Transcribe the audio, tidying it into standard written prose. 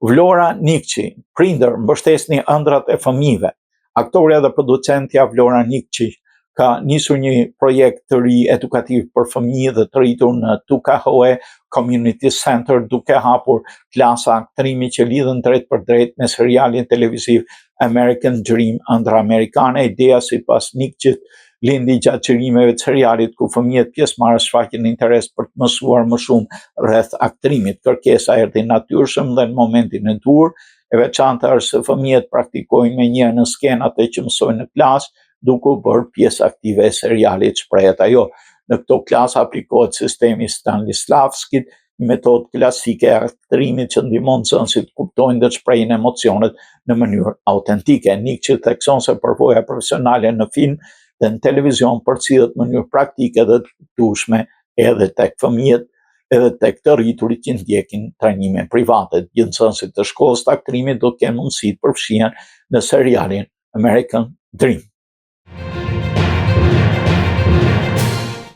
Vlora Nikçi, prindër, mbështesni ëndrat e fëmijëve. Aktoreja dhe producentja Vlora Nikçi ka nisur një projekt të ri edukativ për fëmijë dhe të rritur në Tukahoe Community Center, duke hapur klasa aktrimi që lidhen drejt për drejt me serialin televiziv American Dream, ëndra amerikane. Ideja sipas Nikçit lindi gjatë çerimeve të serialit ku fëmijët pjesëmarrës shfaqin interes për të mësuar më shumë rreth aktrimit. Kërkesa erdhi natyrshëm dhe në momentin e dur, e veçanta është se fëmijët praktikojnë me një në skenat e që mësojnë në klasë, duke u bërë pjesë aktive e serialit, shprehet ajo. Në këto klasë aplikohet sistemi Stanislavskit, një metodë klasike e aktrimit që ndihmon nxënësit të kuptojnë dhe të shprehin emocionet në mënyrë autentike. Nikçi thekson se përvoja profesionale në film dhe në televizion përcjellet në mënyrë praktike dhe të dushme edhe tek fëmijët, edhe tek të rriturit që ndjekin trajnime private. Gjithë nxënësit të shkollës të aktrimit do të kenë mundësi të përfshihen në serialin American Dream.